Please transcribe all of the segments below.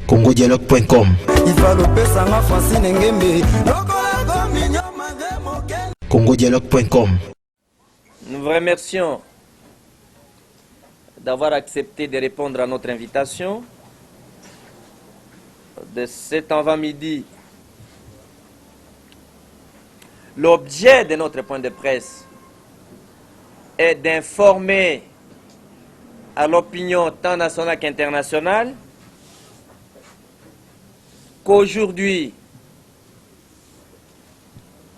congodialogue.com. congodialogue.com. Nous vous remercions d'avoir accepté de répondre à notre invitation de cet avant-midi. L'objet de notre point de presse est d'informer à l'opinion tant nationale qu'internationale qu'aujourd'hui,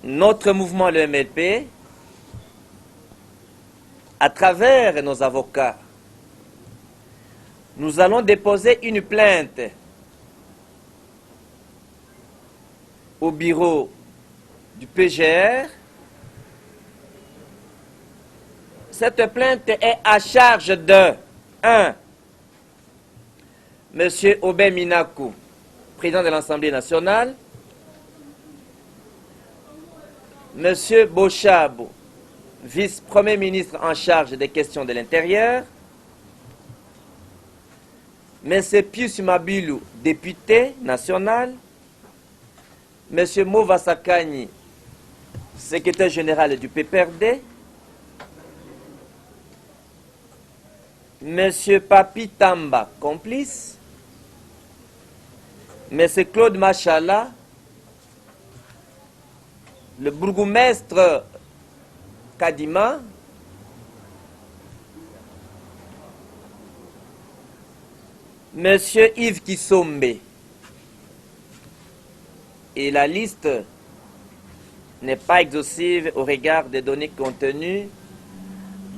notre mouvement, le MLP, à travers nos avocats, nous allons déposer une plainte au bureau du PGR. Cette plainte est à charge de 1. Monsieur Obé Minakou, président de l'Assemblée nationale, Monsieur Bochabo, vice-premier ministre en charge des questions de l'intérieur, Monsieur Pius Mabilou, député national, Monsieur Movasakani, secrétaire général du PPRD, Monsieur Papi Tamba, complice, Monsieur Claude Machala, le bourgmestre Kadima, Monsieur Yves Kissombe. Et la liste n'est pas exhaustive au regard des données contenues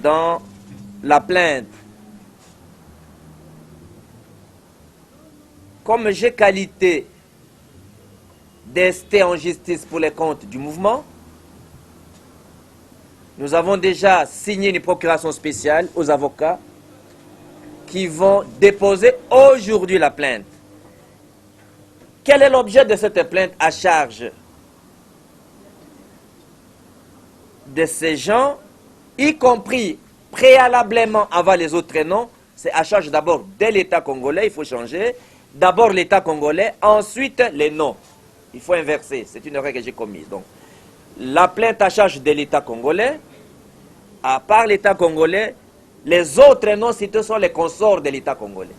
dans la plainte. Comme j'ai qualité d'ester en justice pour les comptes du mouvement, nous avons déjà signé une procuration spéciale aux avocats qui vont déposer aujourd'hui la plainte. Quel est l'objet de cette plainte à charge de ces gens, y compris préalablement avant les autres noms? C'est à charge d'abord de l'État congolais, il faut changer. D'abord l'État congolais, ensuite les noms. Il faut inverser, c'est une erreur que j'ai commise. Donc, la plainte à charge de l'État congolais, à part l'État congolais, les autres noms cités sont les consorts de l'État congolais.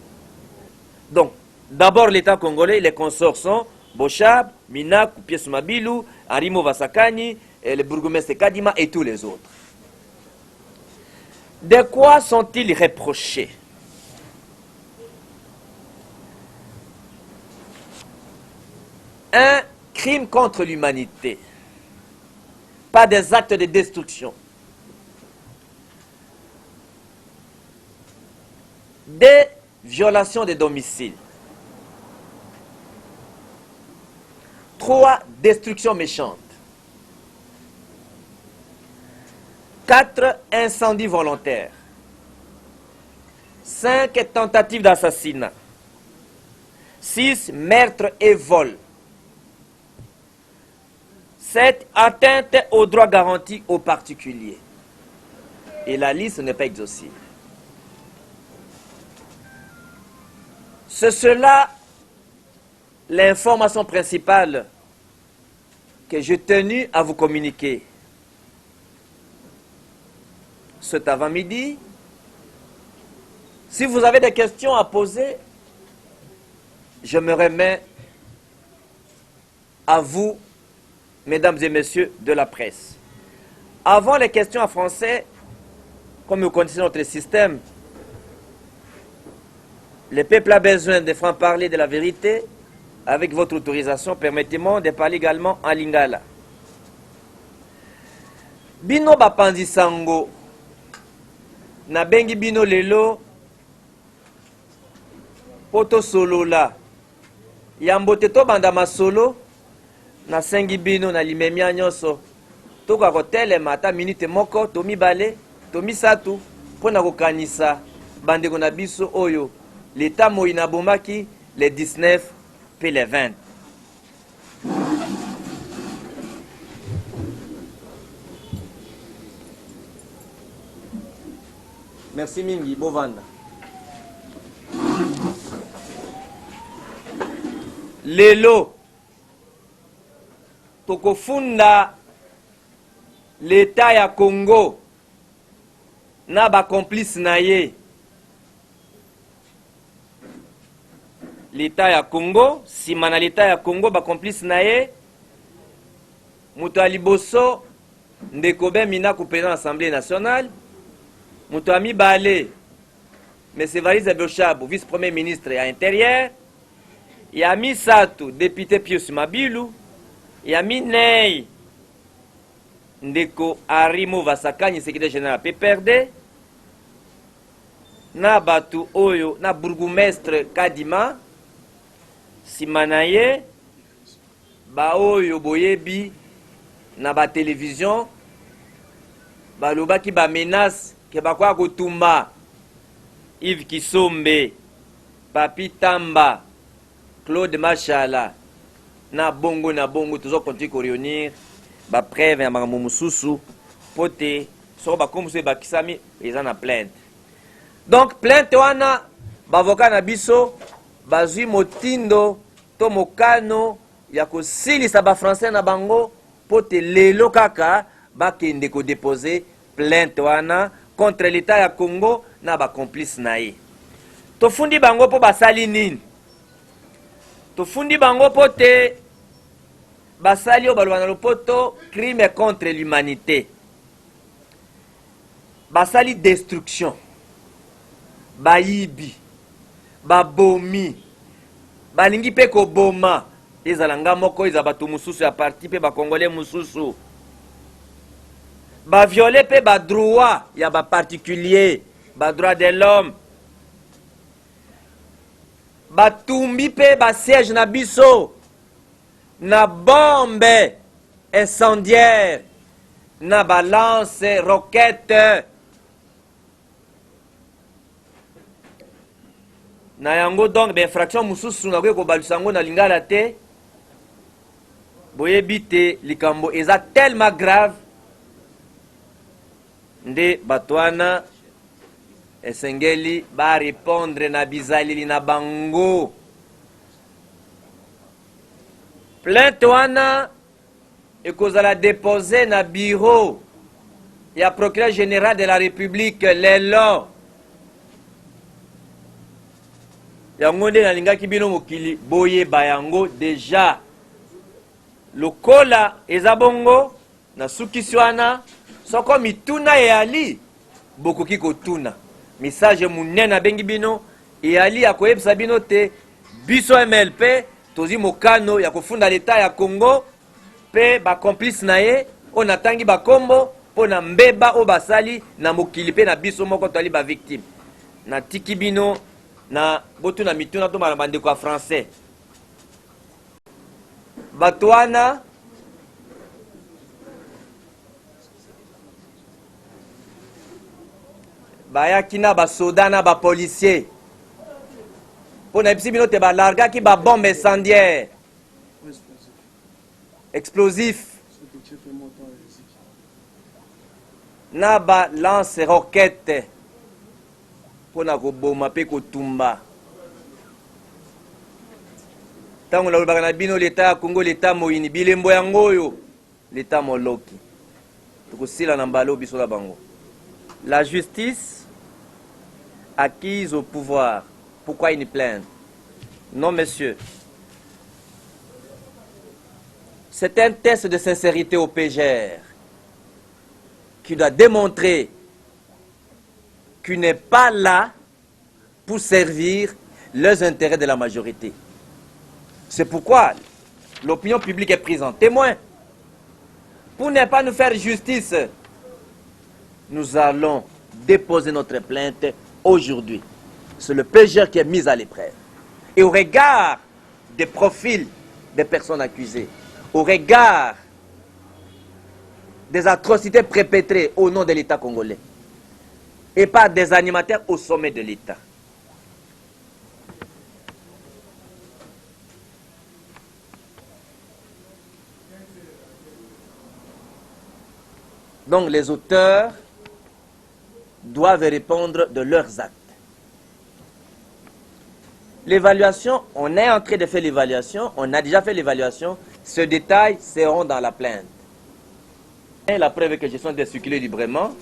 Donc, d'abord l'État congolais, les consorts sont Bochab, Minakou, Pius Mabilou, Henri Movasakani, le bourgmestre Kadima et tous les autres. De quoi sont-ils reprochés? Un crime contre l'humanité, pas des actes de destruction. Des violations de domicile. 3 destructions méchantes. 4 incendies volontaires. 5 tentatives d'assassinat. 6 meurtres et vols. 7 atteintes aux droits garantis aux particuliers. Et la liste n'est pas exhaustive. C'est cela l'information principale que j'ai tenu à vous communiquer cet avant-midi. Si vous avez des questions à poser, je me remets à vous, mesdames et messieurs de la presse. Avant les questions en français, comme vous connaissez notre système, le peuple a besoin de franc-parler de la vérité. Avec votre autorisation, permettez-moi de parler également en lingala. Bino bapanzi sango, na bengi bino lelo, poto solo la, yambote to banda masolo, na sengi bino na limemia nyoso, toka kotele mata minute moko, tomi bale, tomi satu, pona kokanisa, bandeko na biso oyo, l'État moïna bomaki, les 19, puis les 20. Merci mingi, Bovanda. Lelo, tokofunda l'État ya Congo na ba complice na ye. L'État ya Congo, sima na l'État ya Congo ba complice na ye, muto ya liboso ndeko ben mina ku président de l'Assemblée nationale, muto ya mibale M. Valise Boshabo, vice-premier ministre ya intérieur, ya misato député Pius Mabilu, ya minei ndeko Arimo Vasakani, secrétaire général PPRD, na batu oyo na bourgmestre Kadima, simanaye ba oyo boyebi na ba télévision balobaki ba menace ke bakwa kotumba Yves Kisombe, Papi Tamba, Claude Machala, na bongo toujours continue ko réunir ba preuve ya makambo mususu pote so ba komuse ba kisami eza na plainte. Donc plainte wana ba avocat na biso bazwi motindo to mokano ya kosilisa ba français na bango pote lelo kaka bakende ko déposer plainte wana contre l'état ya Congo na ba complice na ye. Tofundi bango po basali nini? Tofundi bango pote basali o balwa na lopoto crime contre l'humanité. Basali destruction. Bayibi. Babomi. Balingi pe ko boma. Ezalanga moko eza batu mususu ya parti pe ba congolais mususu. Ba violer pe ba droit ya ba particulier, ba droit de l'homme. Ba tumbi pe ba siège na biso na bombe incendiaire na ba lance roquette na yango. Donc ba infraction mususu na ko balusango na lingala te boyebi te likambo eza tellement grave nde batwana esengeli ba répondre na bizalili na bango. Plainte wana ekozala déposé na bureau ya procureur général de la République lelo. Yango nde nalingaki bino mokili boyeba yango déjà. Lokola eza bongo na sukisi wana soko mituna eyali bokoki kotuna message munene abengi bino eyali ya koyebisa bino te biso MLP tozi mokano ya kofunda l'État ya Congo pe ba complice na ye o natangi bakombo po na mbeba o basali na mokili pe na biso moko toali ba victime na tiki bino na botu na mituna to bana bandeko ya français. Batwana bayaki na basoda na bapolisier mpo na yebisi bino te balargaki babombe incendiaire explosif na balance roquette mpo na koboma mpe kotumba. Ntango nalobaka na bino l'État ya Congo l'État moyini bilembo yango oyo l'État moloki tokosila na mbala biso na bango. La justice acquise au pouvoir. Pourquoi une plainte? Non, monsieur. C'est un test de sincérité au PGR qui doit démontrer qu'il n'est pas là pour servir les intérêts de la majorité. C'est pourquoi l'opinion publique est prise en témoin. Pour ne pas nous faire justice, nous allons déposer notre plainte aujourd'hui. C'est le PGR qui est mis à l'épreuve. Et au regard des profils des personnes accusées, au regard des atrocités perpétrées au nom de l'État congolais et par des animateurs au sommet de l'État. Donc les auteurs doivent répondre de leurs actes. L'évaluation, on est en train de faire l'évaluation, on a déjà fait l'évaluation, ce détail seront dans la plainte. Et la preuve que je suis de circuler librement,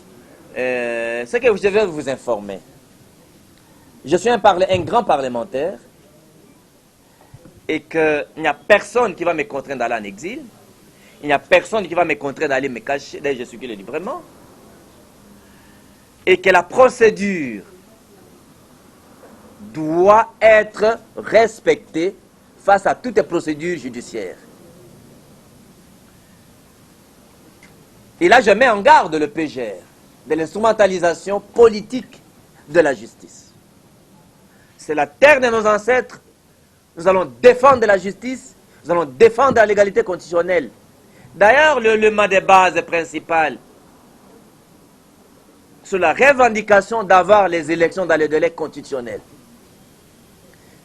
c'est que je vais vous informer. Je suis un grand parlementaire et qu'il n'y a personne qui va me contraindre d'aller en exil. Il n'y a personne qui va me contraindre d'aller me cacher, d'aller je circule librement. Et que la procédure doit être respectée face à toutes les procédures judiciaires. Et là, je mets en garde le PGR de l'instrumentalisation politique de la justice. C'est la terre de nos ancêtres. Nous allons défendre la justice. Nous allons défendre la légalité constitutionnelle. D'ailleurs, l'élément de base principal sur la revendication d'avoir les élections dans le délai constitutionnel.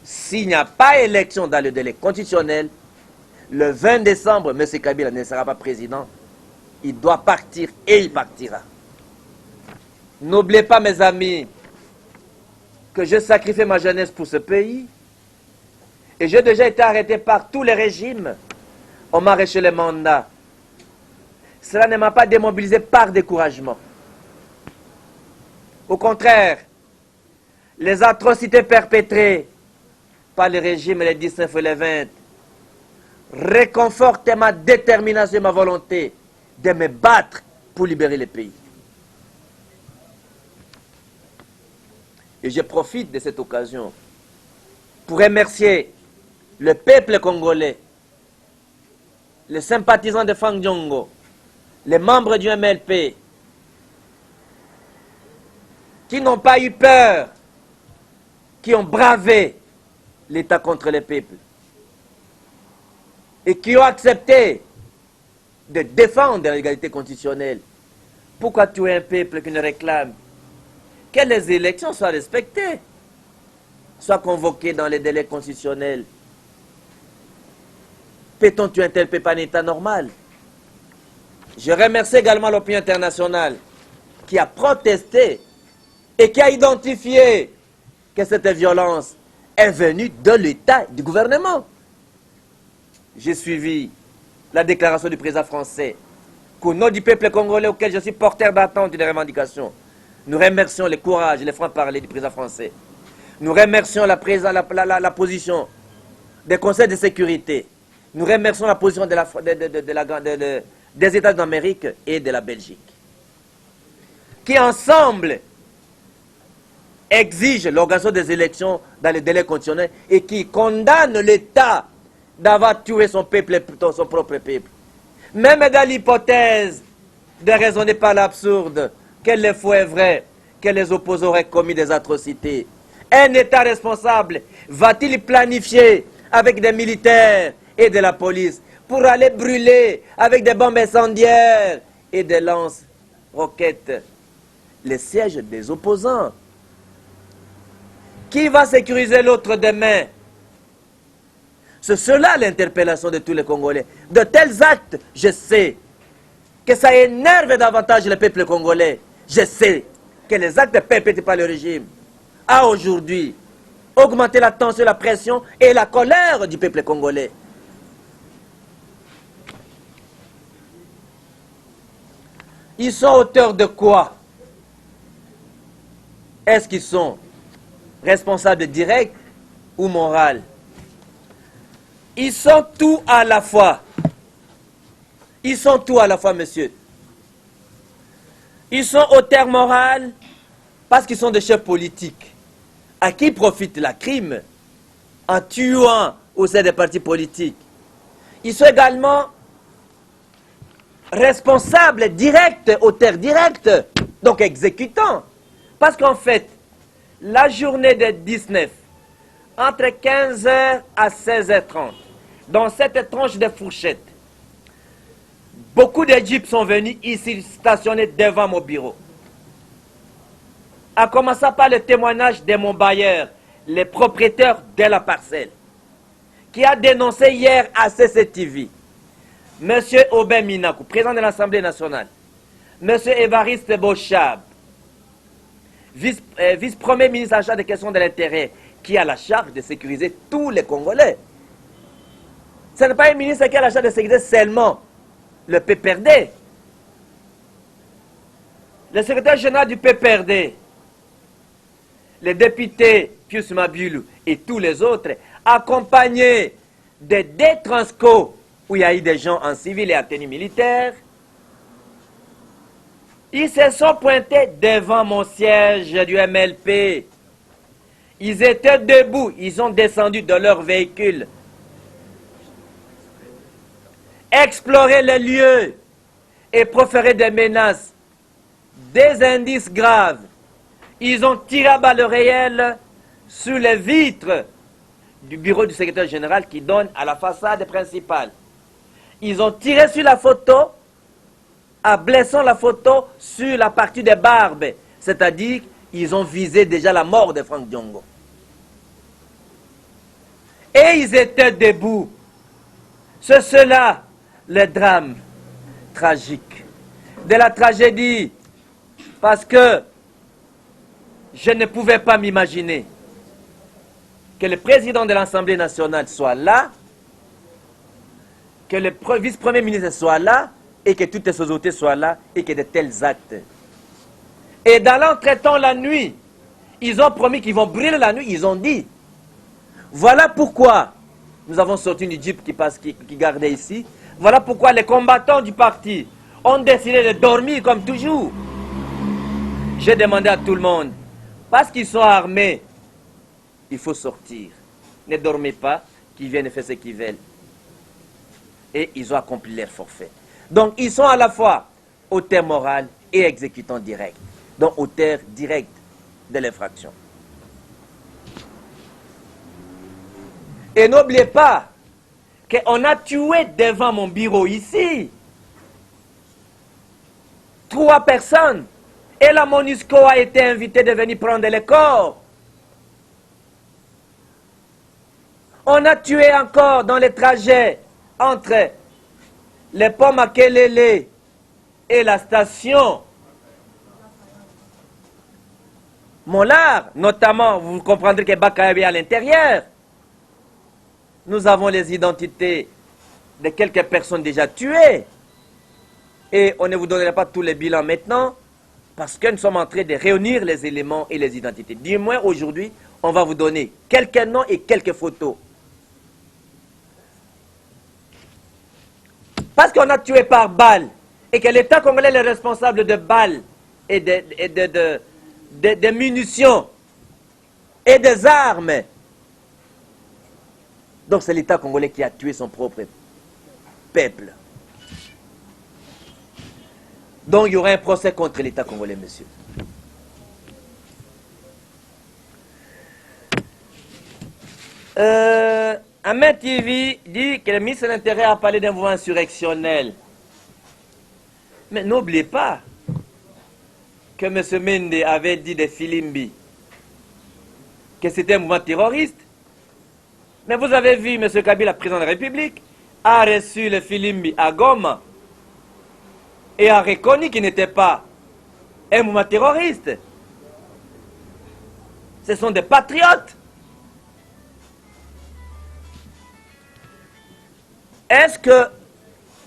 S'il n'y a pas élection dans le délai constitutionnel, le 20 décembre, M. Kabila ne sera pas président. Il doit partir et il partira. N'oubliez pas, mes amis, que j'ai sacrifié ma jeunesse pour ce pays. Et j'ai déjà été arrêté par tous les régimes. On m'a arraché les mandats. Cela ne m'a pas démobilisé par découragement. Au contraire, les atrocités perpétrées par les régimes les 19 et les 20 réconfortent ma détermination et ma volonté de me battre pour libérer le pays. Et je profite de cette occasion pour remercier le peuple congolais, les sympathisants de Fang Djongo, les membres du MLP, qui n'ont pas eu peur, qui ont bravé l'État contre le peuple et qui ont accepté de défendre l'égalité constitutionnelle. Pourquoi tuer un peuple qui ne réclame que les élections soient respectées, soient convoquées dans les délais constitutionnels? Peut-on tuer un tel peuple en état normal? Je remercie également l'opinion internationale qui a protesté et qui a identifié que cette violence est venue de l'État, du gouvernement. J'ai suivi la déclaration du président français qu'au nom du peuple congolais auquel je suis porteur d'attente et de revendications, nous remercions le courage et le franc-parler du président français. Nous remercions la position des conseils de sécurité. Nous remercions la position des États d'Amérique et de la Belgique, qui ensemble exigent l'organisation des élections dans les délais constitutionnels et qui condamnent l'État d'avoir tué son peuple, son propre peuple. Même dans l'hypothèse de raisonner par l'absurde, que le faux est vrai, que les opposants auraient commis des atrocités, un État responsable va-t-il planifier avec des militaires et de la police pour aller brûler avec des bombes incendiaires et des lance-roquettes les sièges des opposants? Qui va sécuriser l'autre demain? C'est cela l'interpellation de tous les Congolais. De tels actes, je sais que ça énerve davantage le peuple congolais. Je sais que les actes perpétrés par le régime a aujourd'hui augmenté la tension, la pression et la colère du peuple congolais. Ils sont auteurs de quoi? Est-ce qu'ils sont responsables directs ou moraux? Ils sont tout à la fois. Ils sont tout à la fois, monsieur. Ils sont auteurs moraux parce qu'ils sont des chefs politiques. À qui profite la crime? En tuant au sein des partis politiques. Ils sont également responsables directs, auteurs directs, donc exécutants. Parce qu'en fait, la journée des 19, entre 15h à 16h30, dans cette tranche de fourchette, beaucoup de jeeps sont venus ici stationner devant mon bureau. En commençant par le témoignage de mon bailleur, le propriétaire de la parcelle, qui a dénoncé hier à CCTV, M. Aubin Minakou, président de l'Assemblée nationale, M. Évariste Bochab, vice-premier ministre en charge des questions de l'intérêt, qui a la charge de sécuriser tous les Congolais. Ce n'est pas un ministre qui a la charge de sécuriser seulement le PPRD. Le secrétaire général du PPRD, les députés Pius Mabulu et tous les autres, accompagnés de deux transco où il y a eu des gens en civil et en tenue militaire, ils se sont pointés devant mon siège du MLP. Ils étaient debout, ils ont descendu de leur véhicule, exploré les lieux et proféré des menaces, des indices graves. Ils ont tiré à balles réelles sur les vitres du bureau du secrétaire général qui donne à la façade principale. Ils ont tiré sur la photo en blessant la photo sur la partie des barbes. C'est-à-dire qu'ils ont visé déjà la mort de Franck Diongo. Et ils étaient debout. C'est cela le drame tragique de la tragédie. Parce que je ne pouvais pas m'imaginer que le président de l'Assemblée nationale soit là, que le vice-premier ministre soit là, et que toutes les autorités soient là, et que de tels actes. Et dans l'entretemps, la nuit, ils ont promis qu'ils vont brûler la nuit, ils ont dit. Voilà pourquoi nous avons sorti une jeep qui gardait ici. Voilà pourquoi les combattants du parti ont décidé de dormir comme toujours. J'ai demandé à tout le monde, parce qu'ils sont armés, il faut sortir. Ne dormez pas, qu'ils viennent faire ce qu'ils veulent. Et ils ont accompli leur forfait. Donc ils sont à la fois auteur moral et exécutant direct. Donc auteur direct de l'infraction. Et n'oubliez pas qu'on a tué devant mon bureau ici 3 personnes. Et la MONUSCO a été invitée de venir prendre les corps. On a tué encore dans les trajets entre les ponts Makelele et la station Mollard, notamment, vous comprendrez que Bakayabe est à l'intérieur. Nous avons les identités de quelques personnes déjà tuées. Et on ne vous donnerait pas tous les bilans maintenant, parce que nous sommes en train de réunir les éléments et les identités. Du moins, aujourd'hui, on va vous donner quelques noms et quelques photos. Parce qu'on a tué par balle, et que l'État congolais est responsable de balles et de munitions et des armes. Donc c'est l'État congolais qui a tué son propre peuple. Donc il y aura un procès contre l'État congolais, monsieur. Ahmed TV dit que le ministre de l'Intérieur a parlé d'un mouvement insurrectionnel. Mais n'oubliez pas que M. Mende avait dit de Filimbi que c'était un mouvement terroriste. Mais vous avez vu, M. Kabila, président de la République, a reçu le Filimbi à Goma et a reconnu qu'il n'était pas un mouvement terroriste. Ce sont des patriotes. Est-ce que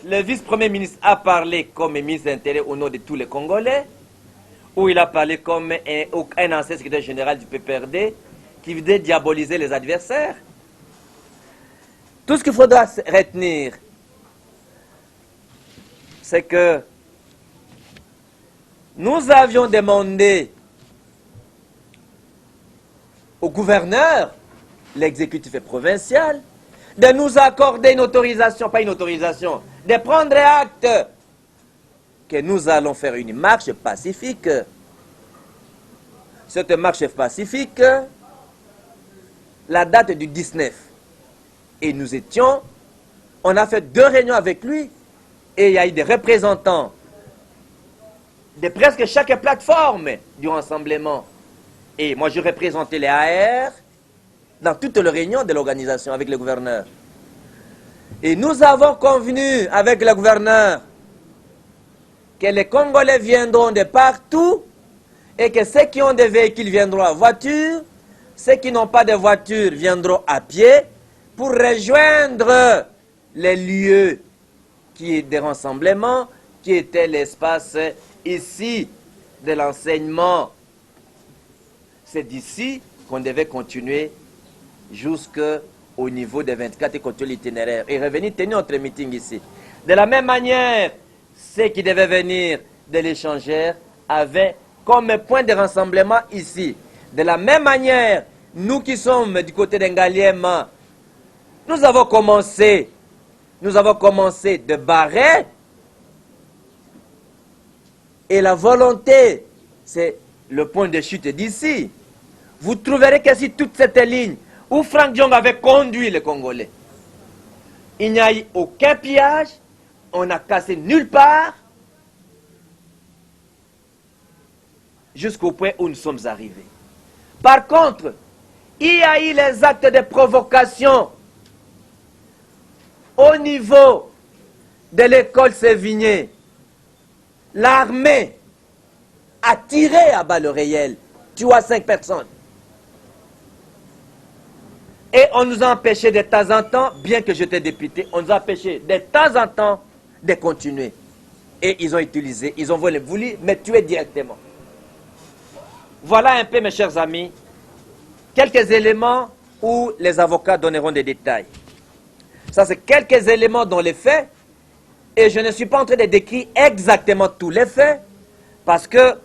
le vice-premier ministre a parlé comme ministre de l'Intérieur au nom de tous les Congolais, ou il a parlé comme un ancien secrétaire général du PPRD qui venait diaboliser les adversaires? Tout ce qu'il faudra retenir, c'est que nous avions demandé au gouverneur, l'exécutif provincial, de nous accorder une autorisation, pas une autorisation, de prendre acte que nous allons faire une marche pacifique. Cette marche pacifique, la date du 19. Et nous étions, on a fait 2 réunions avec lui, et il y a eu des représentants de presque chaque plateforme du rassemblement. Et moi, je représentais les AR dans toutes les réunions de l'organisation avec le gouverneur. Et nous avons convenu avec le gouverneur que les Congolais viendront de partout et que ceux qui ont des véhicules viendront en voiture, ceux qui n'ont pas de voiture viendront à pied pour rejoindre les lieux qui est des rassemblements, qui était l'espace ici de l'enseignement. C'est d'ici qu'on devait continuer jusqu'au niveau des 24 et continuer l'itinéraire. Et revenir tenir notre meeting ici. De la même manière, ceux qui devaient venir de l'échangeur avaient comme point de rassemblement ici. De la même manière, nous qui sommes du côté d'Engaliema, nous avons commencé de barrer. Et la volonté, c'est le point de chute d'ici. Vous trouverez qu'ici, toute cette ligne où Franck Diongue avait conduit les Congolais, il n'y a eu aucun pillage, on n'a cassé nulle part, jusqu'au point où nous sommes arrivés. Par contre, il y a eu les actes de provocation au niveau de l'école Sévigné. L'armée a tiré à balles réelles, tué 5 personnes. Et on nous a empêché de temps en temps, bien que j'étais député, on nous a empêché de temps en temps de continuer. Et ils ont voulu me tuer directement. Voilà un peu, mes chers amis, quelques éléments où les avocats donneront des détails. Ça, c'est quelques éléments dans les faits. Et je ne suis pas en train de décrire exactement tous les faits, parce que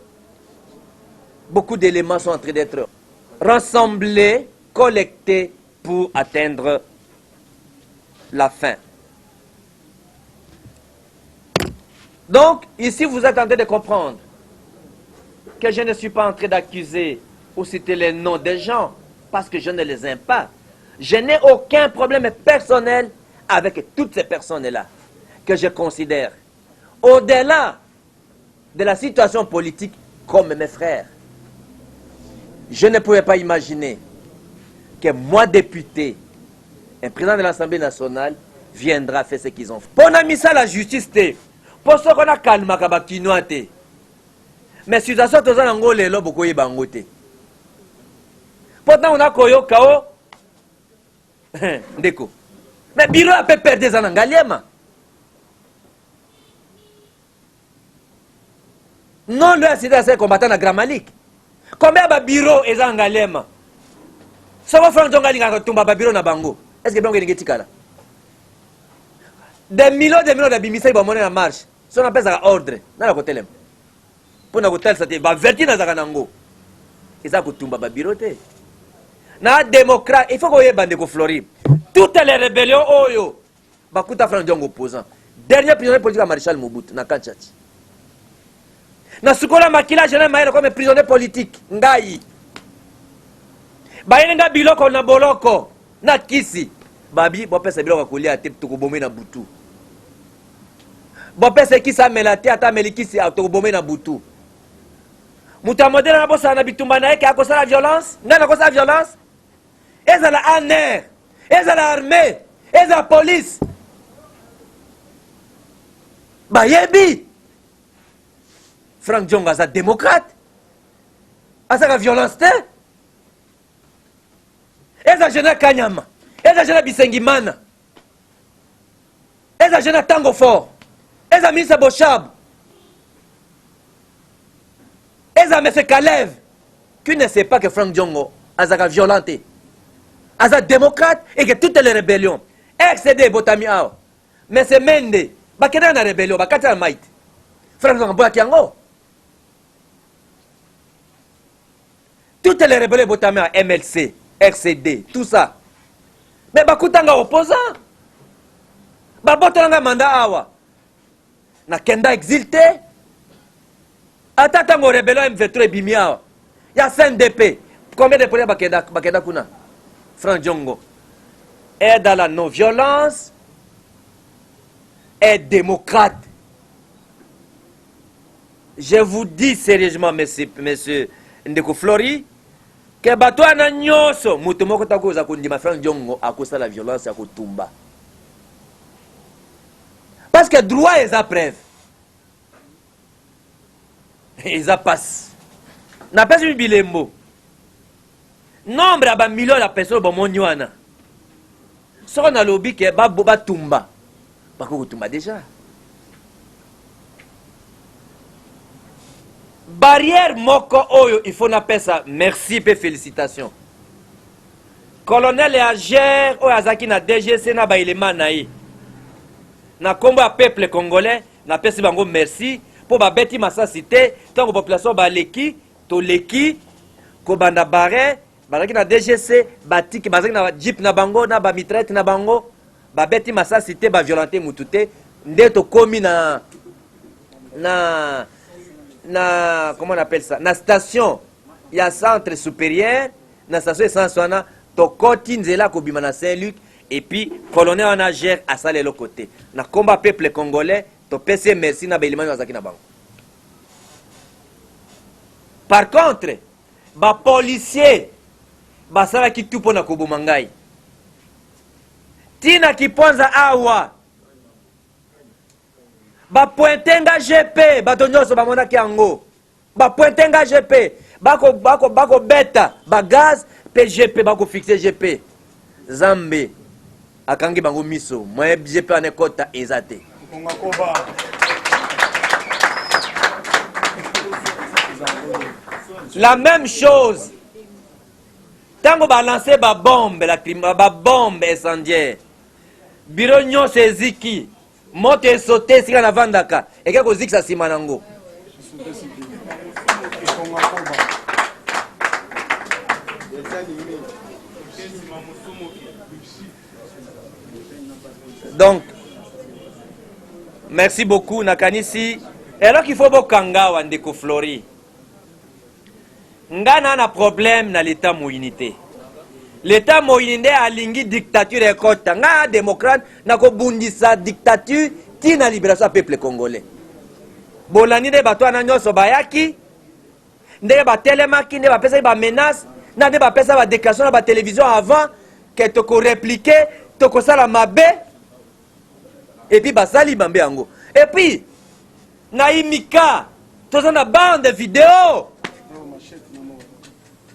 beaucoup d'éléments sont en train d'être rassemblés, collectés pour atteindre la fin. Donc, ici, vous êtes en train de comprendre que je ne suis pas en train d'accuser ou citer les noms des gens, parce que je ne les aime pas. Je n'ai aucun problème personnel avec toutes ces personnes-là, que je considère, au-delà de la situation politique, comme mes frères. Je ne pouvais pas imaginer que moi, député, un président de l'Assemblée nationale, viendra faire ce qu'ils ont fait. Pour nous, ça la justice, pour ce qu'on a calmé, mais situation tous en Angola, là, beaucoup y bangote. Pourtant, on a koyo kao, ndeko. Mais bureau a peut perdre des anangaliema. Non, le accident, c'est combattant à Gramalik. Combien de bureaux est en Galema? Ça va faire un jongali à tomber à bureau na bango. Est-ce que Bango est là? Des millions de bimisa vont monter en marche. Si on appelle ça ordre, dans la côté. Pour nous hôtel, ça te va vertir dans Zaganango. Et ça coûte tomber à bureau. Na démocrate, il faut qu'on y ait bande de Flori. Toutes les rébellions, oh yo, Bakuta Franck Diongue opposant. Dernier prisonnier politique à Maréchal Mobutu, na Kanchati. Na sukola makila jena maïla comme prisonnier politique ngai bayenga biloko na boloko na kisi babi bo pesa biloko kolia te tokobomé na butu bo pesa kisi amela te ata melikisi tokobomé na butu muta modèle na bosa na bitumba na yeke akosala violence nga na kosala violence ezala aner ezala armée ezala police bayebi Franck Diongue est démocrate. Est-ce que la violence est? Est-ce que je Kanyama? Est-ce que je Bisengimana? Est-ce que je Tango Fort? Est-ce que ministre Bochab? Est-ce que M. Kalev? Qui ne sait pas que Franck Diongue est violenté? Est démocrate et que toutes les rébellions. XD Botami Ao. Mais c'est Mende. Bakena na rébellion. Bakata na maït. Franck Diongue est Boakiango. Toutes les rébellions Botami à MLC, RCD, tout ça. Mais bakutanga opposant. Babotanga mandat awa. Na kenda exilté. Atatango rébellion M23 bimia. Il y a CNDP. Combien de problèmes bakenda kuna? Franck Diongue est dans la non-violence, est démocrate. Je vous dis sérieusement, monsieur Ndeko Flori, que bato ana nyoso mutu moko takoza kundima Franck Diongue akosa la violence ya kotumba. Parce que droit est à preuve. Ils a passe. na pesi bilembo nombre ba million la personne bon monyoana soko na lobi ke ba tumba bako tumba déjà barrière moko oyo il faut na pesa merci pe félicitations colonel et agent oyo azaki na DGC na ba élément na ye na kombo ya peuple congolais na pesi bango merci po ba beti masasi te tango population ba leki to leki ko banda bare bazaki na DGC batiki bazaki na jeep na bango na ba mitraillette na bango ba beti masasi te ba violenter mutu te nde to komi na comment on appelle ça na station ya centre supérieur na station essence wana to koti nzela ko bima na Saint-Luc et puis colonel wana gère à ça le côté na combat peuple congolais to pese merci na belimani bazaki na bango. Par contre ba policier basala ki tupo na koboma ngai tina kiponza awa ba pointenga GP bato nyonso bamonaki yango ba pointenga GP bako beta ba gaz pe GP bako fixe GP Zambe akangi bango miso moye GP anekota ezate la même chose tango ba lancer ba bombe la crime ba bombe incendiaire biro nyonso eziki moto esote sika na vandaka eke kozikisa nsima nango donc merci beaucoup nakanisi alors qu'il faut bokanga wa ndeko Flori nga na problème na l'état moyinité l'état moyinité alingi dictature ekota nga démocrate na kobundisa dictature tina libération peuple congolais bolani de bato na nyonso bayaki ndenge batelemaki nde bapesaki ba menace na nde bapesa ba déclaration na ba télévision avant que toko répliquer toko sala mabe et puis basali bambe yango et puis na imika toza na bande vidéo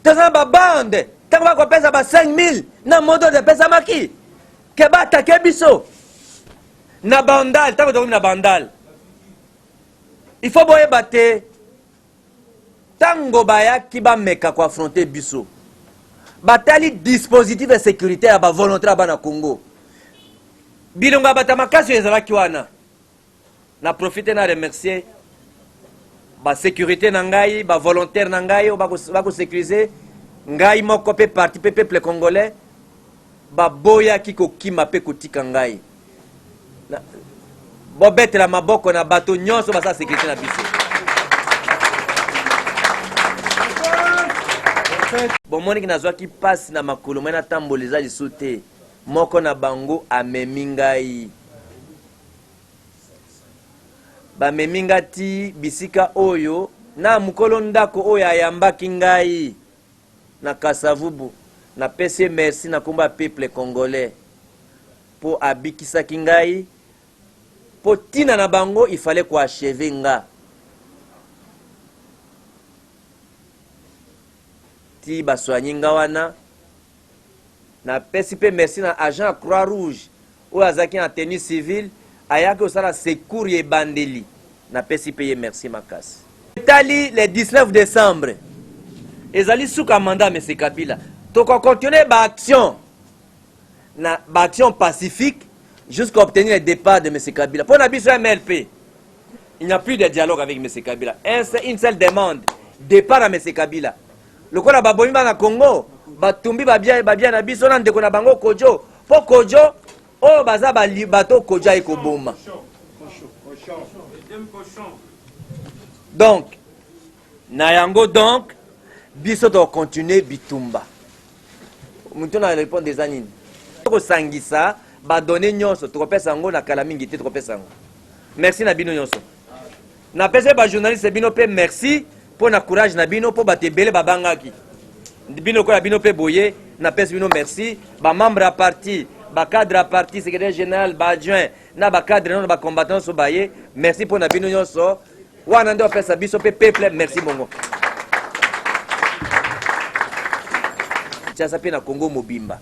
toza na bande tango bakopesa ba 5000 na modo de pesa maki ke batake biso na bandal tango tokomi na bandal il faut boyeba te tango bayaki bameka koaffronter biso batali dispositif de sécurité ya bavolontaire ya bana Congo bilongo ya bato makasi ezalaki wana na profite na remercier basécurité na ngai bavolontaire na ngai oyo bakosécurize ngai moko pe parti pe peuple congolais baboyaki kokima pe kotika ngai bobetela maboko na bato nyonso basala sécurité na biso bomoniki nazwaki pasi na makolo mwe natambola eza lisu te moko na bango amemi ngai bamemi nga ti bisika oyo na mukolo ndako oyo ayambaki ngai na Kasavubu na pese merci na komba peuple congolais po abikisaki ngai po tina na bango il fallait ko achever nga ti baswanyi nga wana na pesi pe merci na agent Croix Rouge oyo azaki na tenue civile ayaki osala secours ye bandeli na pesi pe ye merci makasi etali le 19 décembre ezali suka mandat M. Kabila toko continuer ba action pacifique jusqu'à obtenir le départ de M. Kabila. Pour n'abisso MLP, il n'y a plus de dialogue avec M. Kabila. Une seule demande, départ à M. Kabila. Le quoi la baboyi na Congo, batumbi babia na biso na ndeko na bango kojo. Po kojo, o baza bato koja ekoboma. Donc, na yango donc, biso to continuer bitumba. Mutu na répondre des anines. Ko sangisa ba donner nyonso to kopesa ngo na kala mingi te to kopesa ngo. Merci na bino nyonso. Na pese ba journaliste bino pe merci pour na courage na bino po batebele babangaki. Bino ko na bino pe boye na pese bino merci ba membre à parti, ba cadre à parti, secrétaire général, ba adjoint na ba cadre non ba combattant so baye. Merci pour na bino nyonso. Wana ndo pesa biso pe peuple merci bongo. Kinshasa pe na Congo mobimba.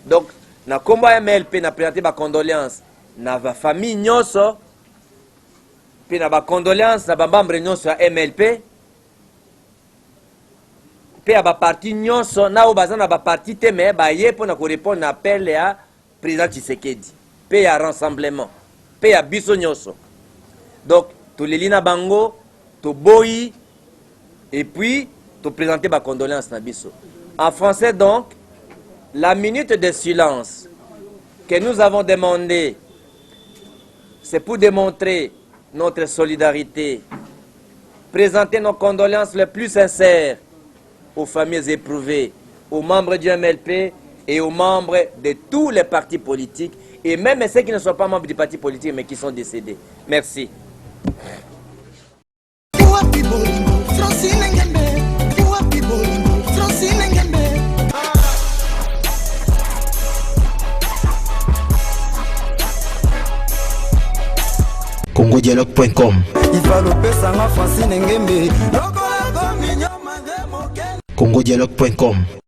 Donc na kombo MLP na présenter ba condoléances na ba famille nyonso pe na ba condoléances na ba membre nyonso ya MLP pe ya ba parti nyonso na o baza na ba parti te me ba ye po na ko répondre na appel ya président Tshisekedi pe ya rassemblement pe ya biso nyonso. Donc to lelina bango to boyi et puis to présenter ba condoléances na biso. En français donc, la minute de silence que nous avons demandé, c'est pour démontrer notre solidarité, présenter nos condoléances les plus sincères aux familles éprouvées, aux membres du MLP et aux membres de tous les partis politiques, et même ceux qui ne sont pas membres du parti politique mais qui sont décédés. Merci. congodialogue.com congodialogue.com